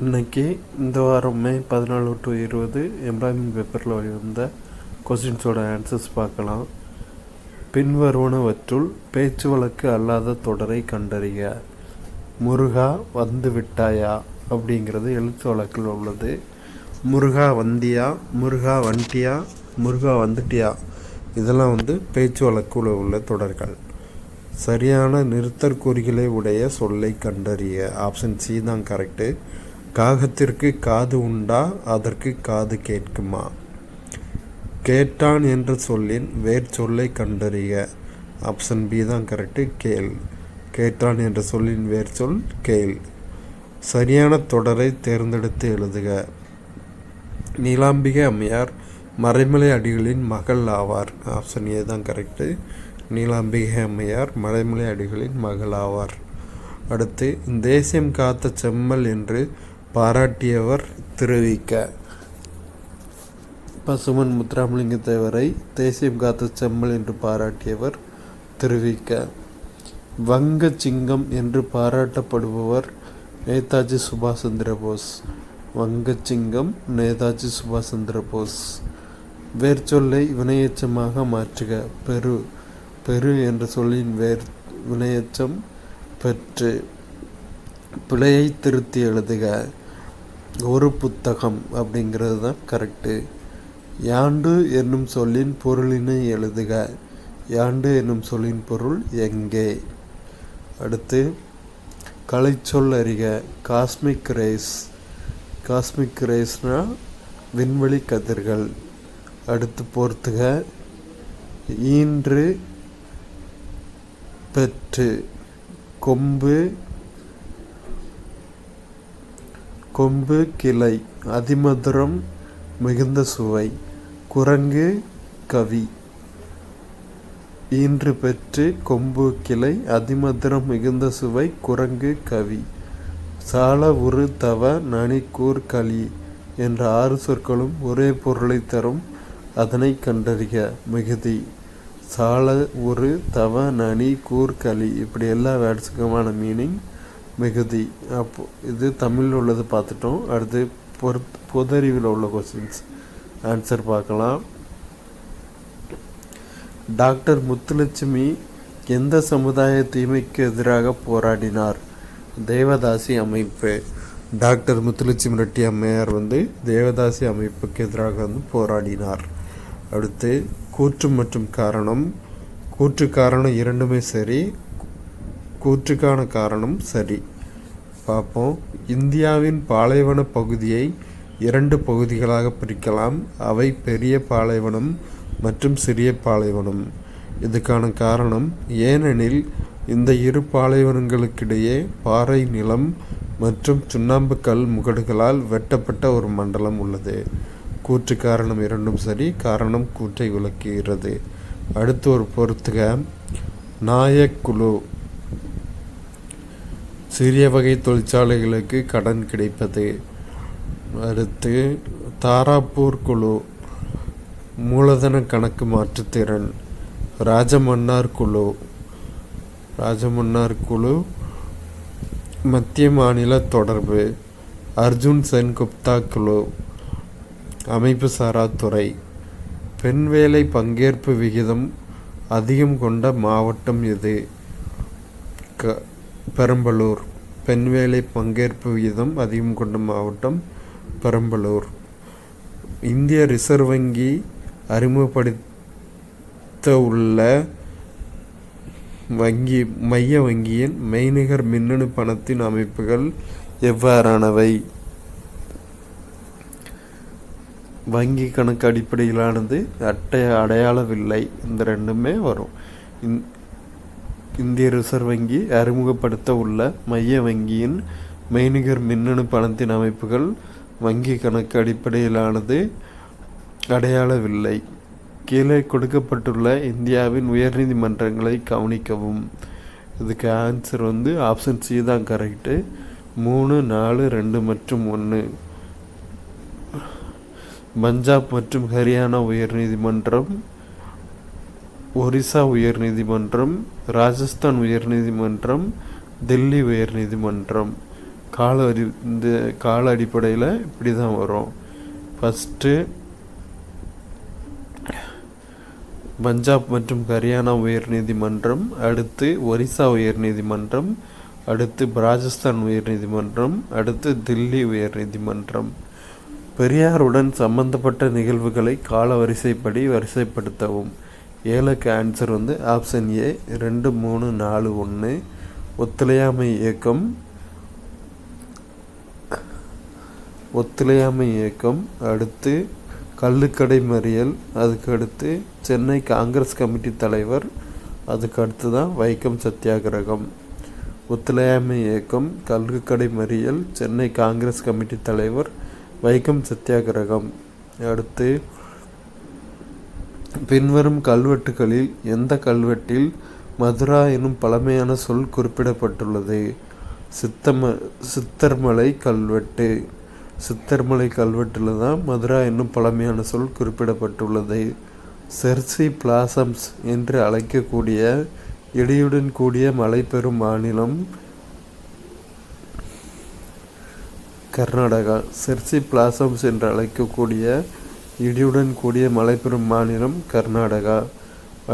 இன்றைக்கி இந்த வாரம் மே 14 to 20 எம்ப்ளாய்மெண்ட் பேப்பரில் வந்த கொஸ்டின்ஸோட ஆன்சர்ஸ் பார்க்கலாம். பின்வருவனவற்றுள் பேச்சு வழக்கு அல்லாத தொடரை கண்டறிக. முருகா வந்து விட்டாயா அப்படிங்கிறது எழுத்து வழக்கில் உள்ளது. முருகா வந்தியா, முருகா வந்துட்டியா, முருகா வந்துட்டியா, இதெல்லாம் பேச்சு வழக்கில் உள்ள தொடர்கள். சரியான நிறுத்தற்குறிகளை உடைய சொல்லை கண்டறிய. ஆப்ஷன் சி தான் கரெக்டு. காகத்திற்கு காது உண்டா, அதற்கு காது கேட்குமா? கேட்டான் என்ற சொல்லின் வேர் சொல்லை கண்டறிய. ஆப்ஷன் பி தான் கரெக்டு. கேள். கேட்டான் என்ற சொல்லின் வேர் சொல் கேள். சரியான தொடரை தேர்ந்தெடுத்து எழுதுக. நீலாம்பிகை அம்மையார் மறைமலை அடிகளின் மகள் ஆவார். ஆப்ஷன் ஏ தான் கரெக்டு. நீலாம்பிகை அம்மையார் மறைமலை அடிகளின் மகள் ஆவார். அடுத்து, தேசியம் காத்த செம்மல் என்று பாராட்டியவர் திருவிக்க. பசுமன் முத்துராமலிங்க தேவரை தேசியம் காத்த செம்மல் என்று பாராட்டியவர் திருவிக்க. வங்க சிங்கம் என்று பாராட்டப்படுபவர் நேதாஜி சுபாஷ் சந்திர போஸ். வங்க சிங்கம் நேதாஜி சுபாஷ் சந்திர போஸ். வேர்ச்சொல்லை வினையெச்சமாக மாற்றுக. பெரு. பெரு என்ற சொல்லின் வேர் வினையெச்சம் பெற்று. பிழையை திருத்தி எழுதுக. ஒரு புத்தகம் அப்படிங்கிறது தான் கரெக்டு. யாண்டு என்னும் சொல்லின் பொருளினை எழுதுக. யாண்டு என்னும் சொல்லின் பொருள் எங்கே. அடுத்து, கலைச்சொல் அறிக. Cosmic race. காஸ்மிக் ரேஸ்னா விண்வெளி கதிர்கள். அடுத்து பொறுத்துக. ஈன்று பெற்று. கொம்பு. கொம்பு கிளை. அதிமதுரம் மிகுந்த சுவை. குரங்கு கவி. ஈன்று பெற்று கொம்பு கிளை அதிமதுரம் மிகுந்த சுவை குரங்கு கவி. சால உரு தவ நனி கூர் களி என்ற 6 சொற்களும் ஒரே பொருளை தரும். அதனை கண்டறிக. மிகுதி. சால உரு தவ நனி கூர் களி, இப்படி எல்லா வேர்ட்ஸுக்குமான மீனிங் மிகுதி. அப்போ இது தமிழில் உள்ளது பார்த்துட்டோம். அடுத்து பொதறிவில் உள்ள கொஸ்டின்ஸ் ஆன்சர் பார்க்கலாம். டாக்டர் முத்துலட்சுமி எந்த சமுதாய தீமைக்கு எதிராக போராடினார்? தேவதாசி அமைப்பு. டாக்டர் முத்துலட்சுமி ரெட்டி அம்மையார் தேவதாசி அமைப்புக்கு எதிராக போராடினார். அடுத்து, கூற்று மற்றும் காரணம். கூற்று காரணம் இரண்டுமே சரி. கூற்றுக்கான காரணம் சரி. பார்ப்போம். இந்தியாவின் பாலைவன பகுதியை 2 பகுதிகளாக பிரிக்கலாம். அவை பெரிய பாலைவனம் மற்றும் சிறிய பாலைவனம். இதுக்கான காரணம், ஏனெனில் இந்த 2 பாலைவனங்களுக்கிடையே பாறை நிலம் மற்றும் சுண்ணாம்பு கல் முகடுகளால் வெட்டப்பட்ட ஒரு மண்டலம் உள்ளது. கூற்று காரணம் இரண்டும் சரி. காரணம் கூற்றை விளக்குகிறது. அடுத்து ஒரு பொறுத்துக. நாயக்குழு. சிறிய வகை தொழிற்சாலைகளுக்கு கடன் கிடைப்பது. அடுத்து, தாராப்பூர் குழு மூலதன கணக்கு மாற்றுத்திறன். ராஜமன்னார் குழு. ராஜமன்னார் குழு மத்திய மாநில தொடர்பு. அர்ஜுன் சென்குப்தா குழு அமைப்பு சாரா துறை. பெண் வேலை பங்கேற்பு விகிதம் அதிகம் கொண்ட மாவட்டம் எது? பெரம்பலூர். பெண் வேலை பங்கேற்பு விகிதம் அதிகம் கொண்ட மாவட்டம் பெரம்பலூர். இந்திய ரிசர்வ் வங்கி அறிமுகப்படுத்த உள்ள மைய வங்கியின் மெய்நிகர் மின்னணு பணத்தின் அமைப்புகள் எவ்வாறானவை? வங்கி கணக்கு அடிப்படையிலானது. அடையாள வில்லை. இந்த ரெண்டுமே வரும். இந்திய ரிசர்வ் வங்கி அறிமுகப்படுத்த உள்ள மைய வங்கியின் மெய்நிகர் மின்னணு பணத்தின் அமைப்புகள் வங்கி கணக்கு அடிப்படையிலானது. அடையாளவில்லை. கீழே கொடுக்கப்பட்டுள்ள இந்தியாவின் உயர்நீதிமன்றங்களை கவனிக்கவும். இதுக்கு ஆன்சர் ஆப்ஷன் சி தான் கரெக்டு. 3, 4, 2 மற்றும் 1. பஞ்சாப் மற்றும் ஹரியானா உயர்நீதிமன்றம், ஒரிசா உயர்நீதிமன்றம், ராஜஸ்தான் உயர்நீதிமன்றம், டெல்லி உயர்நீதிமன்றம். இந்த கால அடிப்படையில் இப்படி தான் வரும். ஃபஸ்ட்டு பஞ்சாப் மற்றும் ஹரியானா உயர்நீதிமன்றம், அடுத்து ஒரிசா உயர்நீதிமன்றம், அடுத்து ராஜஸ்தான் உயர்நீதிமன்றம், அடுத்து தில்லி உயர்நீதிமன்றம். பெரியாருடன் சம்பந்தப்பட்ட நிகழ்வுகளை கால வரிசைப்படி வரிசைப்படுத்தவும். 7க்கு ஆன்சர் ஆப்ஷன் ஏ 2, 3, 4, 1. ஒத்துழையாமை இயக்கம், அடுத்து கள்ளுக்கடை மறியல், அதுக்கு அடுத்து சென்னை காங்கிரஸ் கமிட்டி தலைவர், அதுக்கு அடுத்து தான் வைக்கம் சத்தியாகிரகம். ஒத்துழையாமை இயக்கம், கள்ளுக்கடை மறியல், சென்னை காங்கிரஸ் கமிட்டி தலைவர், வைக்கம் சத்தியாகிரகம். அடுத்து பின்வரும் கல்வெட்டுகளில் எந்த கல்வெட்டில் மதுரா எனும் பழமையான சொல் குறிப்பிடப்பட்டுள்ளது? சித்தர்மலை கல்வெட்டு. சித்தர்மலை கல்வெட்டில் தான் மதுரா என்னும் பழமையான சொல் குறிப்பிடப்பட்டுள்ளது. செர்சி பிளாசம்ஸ் என்று அழைக்கக்கூடிய இடியுடன் கூடிய மழை பெறும் மாநிலம் கர்நாடகா. செர்சி பிளாசம்ஸ் என்று அழைக்கக்கூடிய இடியுடன் கூடிய மழை பெறும் மாநிலம் கர்நாடகா.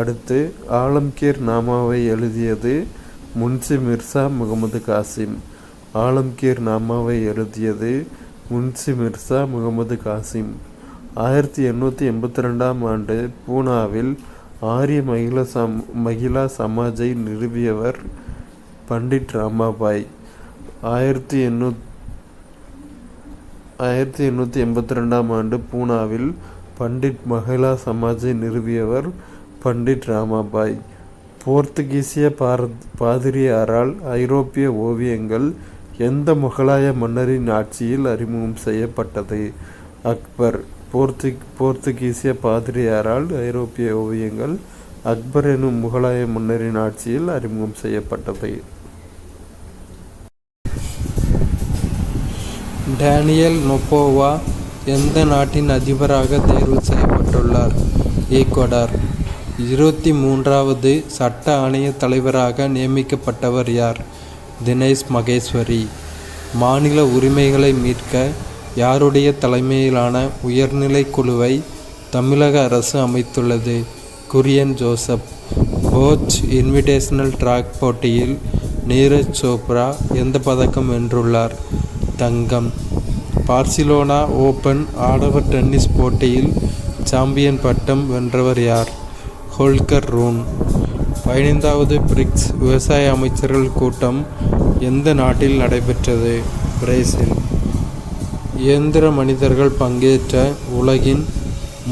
அடுத்து ஆலம்கீர் நாமாவை எழுதியது முன்சி மிர்சா முகமது காசிம். ஆலம்கீர் நாமாவை எழுதியது முன்சி மிர்சா முகமது காசிம். 1882ஆம் ஆண்டு பூனாவில் ஆரிய மகிழா சமாஜை நிறுவியவர் பண்டிட் ராமாபாய். 1882ஆம் ஆண்டு பூனாவில் பண்டிட் மகிழா சமாஜை நிறுவியவர் பண்டிட் ராமாபாய். போர்த்துகீசிய பாதிரியாரால் ஐரோப்பிய ஓவியங்கள் எந்த முகலாய மன்னரின் ஆட்சியில் அறிமுகம் செய்யப்பட்டது? அக்பர். போர்த்துகீசிய பாதிரியாரால் ஐரோப்பிய ஓவியங்கள் அக்பர் எனும் முகலாய மன்னரின் ஆட்சியில் அறிமுகம் செய்யப்பட்டது. டேனியல் நொபோவா எந்த நாட்டின் அதிபராக தேர்வு செய்யப்பட்டுள்ளார்? ஈக்வடார். 23வது சட்ட ஆணைய தலைவராக நியமிக்கப்பட்டவர் யார்? தினேஷ் மகேஸ்வரி. மாநில உரிமைகளை மீட்க யாருடைய தலைமையிலான உயர்நிலை குழுவை தமிழக அரசு அமைத்துள்ளது? குரியன் ஜோசப். போச் இன்விடேஷனல் டிராக் போட்டியில் நீரஜ் சோப்ரா எந்த பதக்கம் வென்றுள்ளார்? தங்கம். பார்சிலோனா ஓபன் ஆடவர் டென்னிஸ் போட்டியில் சாம்பியன் பட்டம் வென்றவர் யார்? ஹோல்கர் ரூன். 15வது பிரிக்ஸ் விவசாய அமைச்சர்கள் கூட்டம் எந்த நாட்டில் நடைபெற்றது? பிரேசில். இயந்திர மனிதர்கள் பங்கேற்ற உலகின்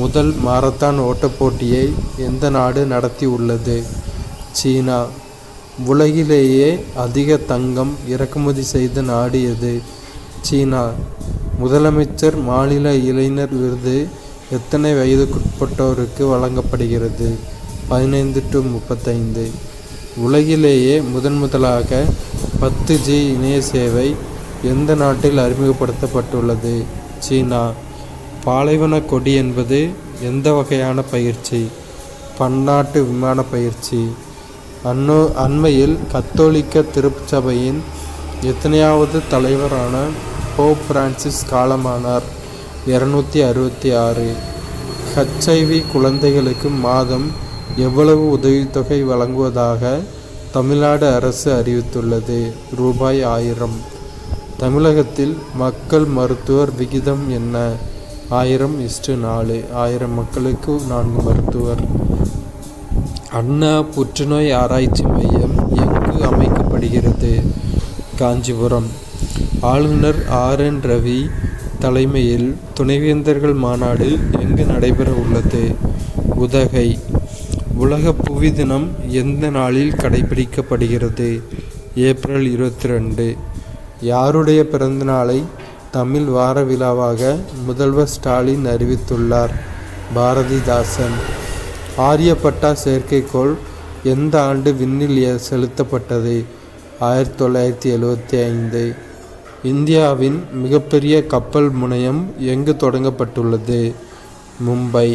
முதல் மாரத்தான் ஓட்டப் போட்டியை எந்த நாடு நடத்தி உள்ளது? சீனா. உலகிலேயே அதிக தங்கம் இறக்குமதி செய்த நாடு எது? சீனா. முதலமைச்சர் மாநில இளைஞர் விருது எத்தனை வயதுக்குட்பட்டோருக்கு வழங்கப்படுகிறது? 15 to 35. உலகிலேயே முதலாக 10G இணைய சேவை எந்த நாட்டில் அறிமுகப்படுத்தப்பட்டுள்ளது? சீனா. பாலைவன கொடி என்பது எந்த வகையான பயிற்சி? பன்னாட்டு விமான பயிற்சி. அண்மையில் கத்தோலிக்க திருச்சபையின் எத்தனையாவது தலைவரான போப் பிரான்சிஸ் காலமானார்? 266. HIV குழந்தைகளுக்கு மாதம் எவ்வளவு உதவித்தொகை வழங்குவதாக தமிழ்நாடு அரசு அறிவித்துள்ளது? ரூபாய் 1000. தமிழகத்தில் மக்கள் மருத்துவர் விகிதம் என்ன? 1000:4. 1000 மக்களுக்கு 4 மருத்துவர். அண்ணா புற்றுநோய் ஆராய்ச்சி மையம் எங்கு அமைக்கப்படுகிறது? காஞ்சிபுரம். ஆளுநர் RN ரவி தலைமையில் துணைவேந்தர்கள் மாநாடு எங்கு நடைபெற உள்ளது? உதகை. உலக புவி தினம் எந்த நாளில் கடைபிடிக்கப்படுகிறது? ஏப்ரல் 22. யாருடைய பிறந்தநாளை தமிழ் வார விழாவாக முதல்வர் ஸ்டாலின் அறிவித்துள்ளார்? பாரதிதாசன். ஆரியப்பட்டா செயற்கைக்கோள் எந்த ஆண்டு விண்ணில் செலுத்தப்பட்டது? 1975. இந்தியாவின் மிகப்பெரிய கப்பல் முனையம் எங்கு தொடங்கப்பட்டுள்ளது? மும்பை.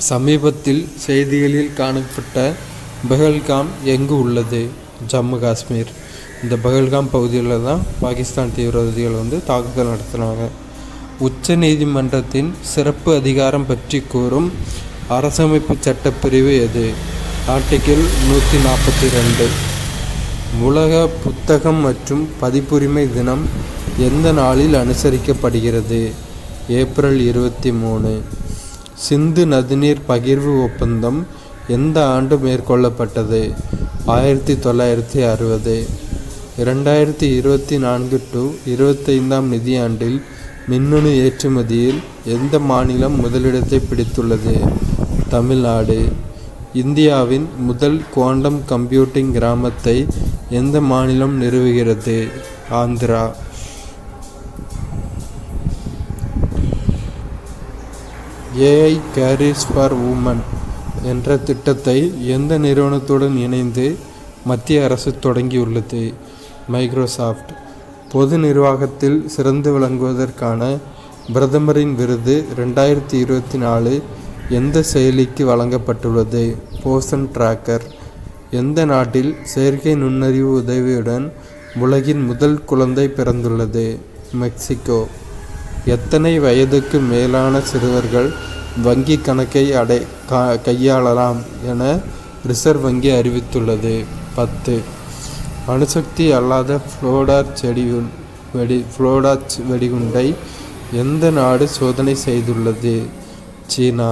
சமீபத்தில் செய்திகளில் காணப்பட்ட பெஹல்காம் எங்கு உள்ளது? ஜம்மு காஷ்மீர். இந்த பகல்காம் பகுதியில் தான் பாகிஸ்தான் தீவிரவாதிகள் தாக்குதல் நடத்தினாங்க. உச்ச நீதிமன்றத்தின் சிறப்பு அதிகாரம் பற்றி கூறும் அரசமைப்பு சட்டப்பிரிவு எது? ஆர்டிகிள் 142. உலக புத்தகம் மற்றும் பதிப்புரிமை தினம் எந்த நாளில் அனுசரிக்கப்படுகிறது? ஏப்ரல் 23. சிந்து நதிநீர் பகிர்வு ஒப்பந்தம் எந்த ஆண்டு மேற்கொள்ளப்பட்டது? 1960. 2024 to 25 நிதியாண்டில் மின்னணு ஏற்றுமதியில் எந்த மாநிலம் முதலிடத்தை பிடித்துள்ளது? தமிழ்நாடு. இந்தியாவின் முதல் குவாண்டம் கம்ப்யூட்டிங் கிராமத்தை எந்த மாநிலம் நிறுவுகிறது? Andhra. AI careers for women என்ற திட்டத்தை எந்த நிறுவனத்துடன் இணைந்து மத்திய அரசு தொடங்கியுள்ளது? மைக்ரோசாஃப்ட். பொது நிர்வாகத்தில் சிறந்து விளங்குவதற்கான பிரதமரின் விருது 2024 எந்த செயலிக்கு வழங்கப்பட்டுள்ளது? போஷன் டிராக்கர். எந்த நாட்டில் செயற்கை நுண்ணறிவு உதவியுடன் உலகின் முதல் குழந்தை பிறந்துள்ளது? மெக்சிகோ. எத்தனை வயதுக்கு மேலான சிறுவர்கள் வங்கி கணக்கை கையாளலாம் என ரிசர்வ் வங்கி அறிவித்துள்ளது? 10. அணுசக்தி அல்லாத ஃப்ளோடாச் வெடிகுண்டை எந்த நாடு சோதனை செய்துள்ளது? சீனா.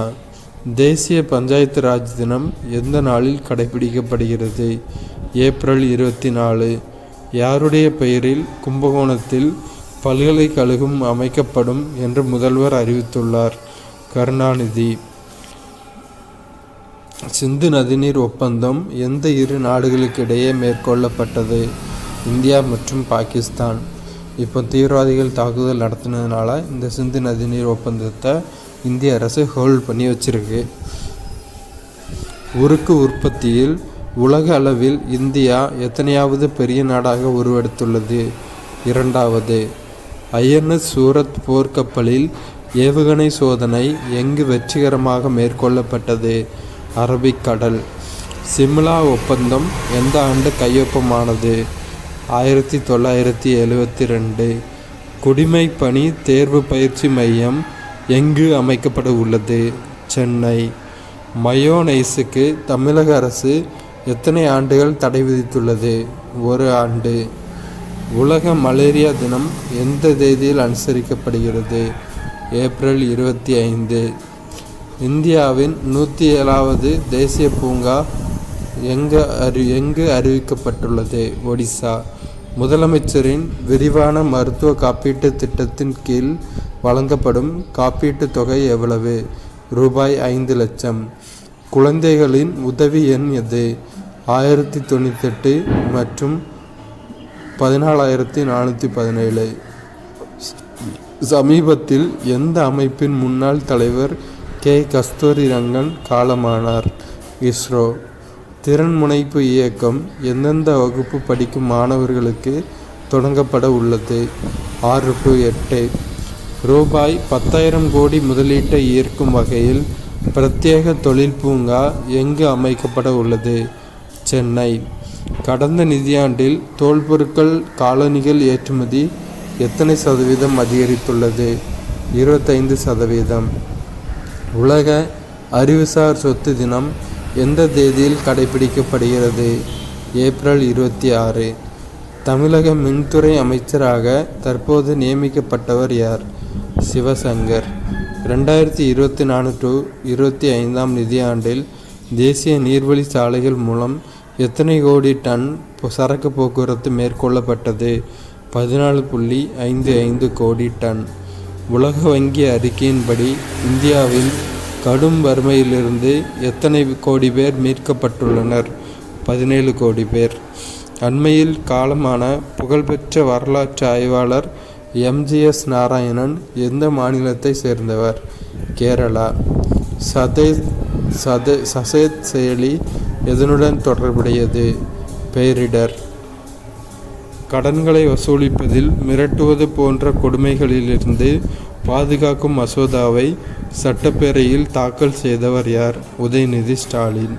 தேசிய பஞ்சாயத்து ராஜ் தினம் எந்த நாளில் கடைபிடிக்கப்படுகிறது? ஏப்ரல் 24. யாருடைய பெயரில் கும்பகோணத்தில் பல்கலைக்கழகம் அமைக்கப்படும் என்று முதல்வர் அறிவித்துள்ளார்? கருணாநிதி. சிந்து நதிநீர் ஒப்பந்தம் எந்த இரு நாடுகளுக்கிடையே மேற்கொள்ளப்பட்டது? இந்தியா மற்றும் பாகிஸ்தான். இப்போ தீவிரவாதிகள் தாக்குதல் நடத்தினதுனால இந்த சிந்து நதிநீர் ஒப்பந்தத்தை இந்திய அரசு ஹோல்ட் பண்ணி வச்சிருக்கு. உருக்கு உற்பத்தியில் உலக அளவில் இந்தியா எத்தனையாவது பெரிய நாடாக உருவெடுத்துள்ளது? 2வது. INS சூரத் போர்க்கப்பலில் ஏவுகணை சோதனை எங்கு வெற்றிகரமாக மேற்கொள்ளப்பட்டது? அரபிக்கடல். சிம்லா ஒப்பந்தம் எந்த ஆண்டு கையொப்பமானது? 1972. குடிமை பணி தேர்வு பயிற்சி மையம் எங்கு அமைக்கப்பட உள்ளது? சென்னை. மயோனைஸுக்கு தமிழக அரசு எத்தனை ஆண்டுகள் தடை விதித்துள்ளது? 1 ஆண்டு. உலக மலேரியா தினம் எந்த தேதியில் அனுசரிக்கப்படுகிறது? ஏப்ரல் 25. இந்தியாவின் 107வது தேசிய பூங்கா எங்கு அறிவிக்கப்பட்டுள்ளது? ஒடிசா. முதலமைச்சரின் விரிவான மருத்துவ காப்பீட்டு திட்டத்தின் கீழ் வழங்கப்படும் காப்பீட்டுத் தொகை எவ்வளவு? ரூபாய் 5 லட்சம். குழந்தைகளின் உதவி எண் எது? 1098 மற்றும் 14417. சமீபத்தில் எந்த அமைப்பின் முன்னாள் தலைவர் கே. கஸ்தூரி ரங்கன் காலமானார்? இஸ்ரோ. திறன் முனைப்பு இயக்கம் எந்தெந்த வகுப்பு படிக்கும் மாணவர்களுக்கு தொடங்கப்பட உள்ளது? 6 to 8. ரூபாய் 10,000 கோடி முதலீட்டை ஈர்க்கும் வகையில் பிரத்யேக தொழில் பூங்கா எங்கு அமைக்கப்பட உள்ளது? சென்னை. கடந்த நிதியாண்டில் தோல் பொருட்கள் காலணிகள் ஏற்றுமதி எத்தனை சதவீதம் அதிகரித்துள்ளது? 25%. உலக அறிவுசார் சொத்து தினம் எந்த தேதியில் கடைபிடிக்கப்படுகிறது? ஏப்ரல் 26. தமிழக மின்துறை அமைச்சராக தற்போது நியமிக்கப்பட்டவர் யார்? சிவசங்கர். 2024 to 25 நிதியாண்டில் தேசிய நீர்வழி சாலைகள் மூலம் எத்தனை கோடி டன் சரக்கு போக்குவரத்து மேற்கொள்ளப்பட்டது? 14.55 கோடி டன். உலக வங்கி அறிக்கையின்படி இந்தியாவில் கடும் வறுமையிலிருந்து எத்தனை கோடி பேர் மீட்கப்பட்டுள்ளனர்? 17 கோடி பேர். அண்மையில் காலமான புகழ்பெற்ற வரலாற்று ஆய்வாளர் MGS நாராயணன் எந்த மாநிலத்தை சேர்ந்தவர்? கேரளா. சசேத் செயலி எதனுடன் தொடர்புடையது? பேரிடர். கடன்களை வசூலிப்பதில் மிரட்டுவது போன்ற கொடுமைகளிலிருந்து பாதுகாக்கும் மசோதாவை சட்டப்பேரவையில் தாக்கல் செய்தவர் யார்? உதயநிதி ஸ்டாலின்.